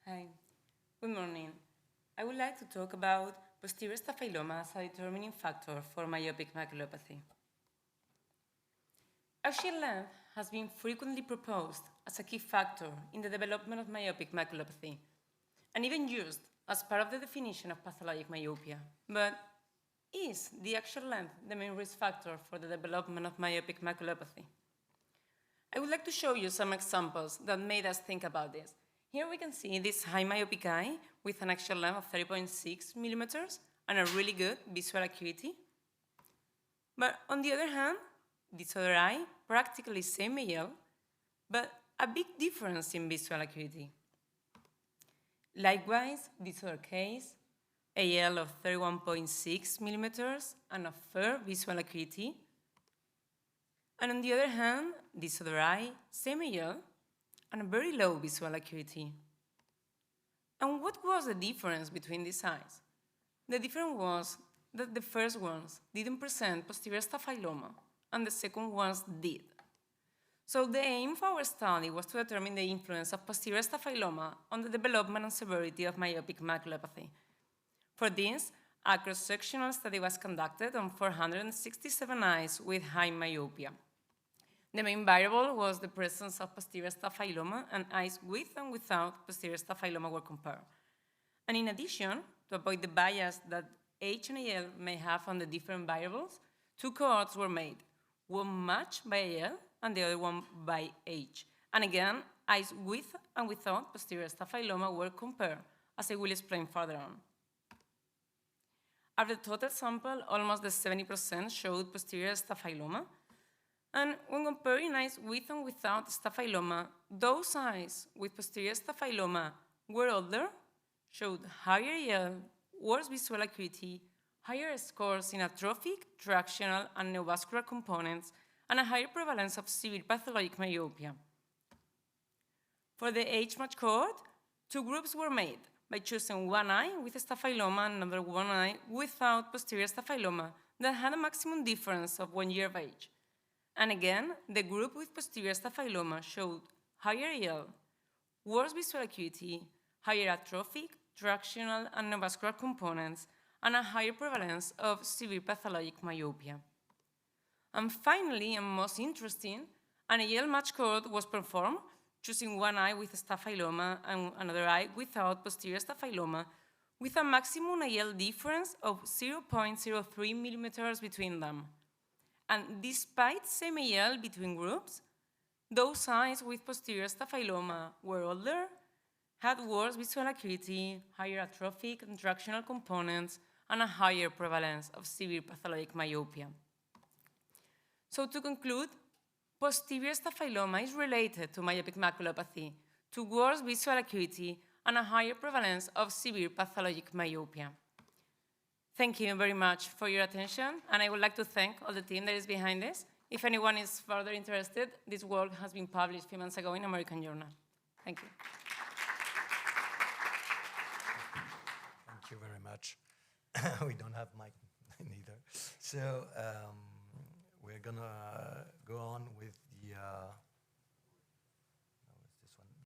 Hi, good morning. I would like to talk about posterior staphyloma as a determining factor for myopic maculopathy. Axial length has been frequently proposed as a key factor in the development of myopic maculopathy, and even used as part of the definition of pathologic myopia. But is the axial length the main risk factor for the development of myopic maculopathy? I would like to show you some examples that made us think about this. Here we can see this high myopic eye with an axial length of 30.6 millimeters and a really good visual acuity. But on the other hand, this other eye, practically same AL, but a big difference in visual acuity. Likewise, this other case, AL of 31.6 millimeters and a fair visual acuity. And on the other hand, this other eye, same AL, and a very low visual acuity. And what was the difference between these eyes? The difference was that the first ones didn't present posterior staphyloma, and the second ones did. So the aim of our study was to determine the influence of posterior staphyloma on the development and severity of myopic maculopathy. For this, a cross-sectional study was conducted on 467 eyes with high myopia. The main variable was the presence of posterior staphyloma, and eyes with and without posterior staphyloma were compared. And in addition, to avoid the bias that H and AL may have on the different variables, two cohorts were made, one matched by AL and the other one by H. And again, eyes with and without posterior staphyloma were compared, as I will explain further on. Of the total sample, almost the 70% showed posterior staphyloma. And when comparing eyes with and without staphyloma, those eyes with posterior staphyloma were older, showed higher AL, worse visual acuity, higher scores in atrophic, tractional, and neovascular components, and a higher prevalence of severe pathologic myopia. For the age-matched cohort, two groups were made by choosing one eye with staphyloma and another one eye without posterior staphyloma that had a maximum difference of 1 year of age. And again, the group with posterior staphyloma showed higher AL, worse visual acuity, higher atrophic, tractional, and neovascular components, and a higher prevalence of severe pathologic myopia. And finally, and most interesting, an AL match cohort was performed, choosing one eye with staphyloma and another eye without posterior staphyloma, with a maximum AL difference of 0.03 millimeters between them. And despite same AL between groups, those eyes with posterior staphyloma were older, had worse visual acuity, higher atrophic and tractional components, and a higher prevalence of severe pathologic myopia. So to conclude, posterior staphyloma is related to myopic maculopathy, to worse visual acuity, and a higher prevalence of severe pathologic myopia. Thank you very much for your attention, and I would like to thank all the team that is behind this. If anyone is further interested, this work has been published a few months ago in American Journal. Thank you. Thank you very much. We don't have mic neither. So we're gonna go on with the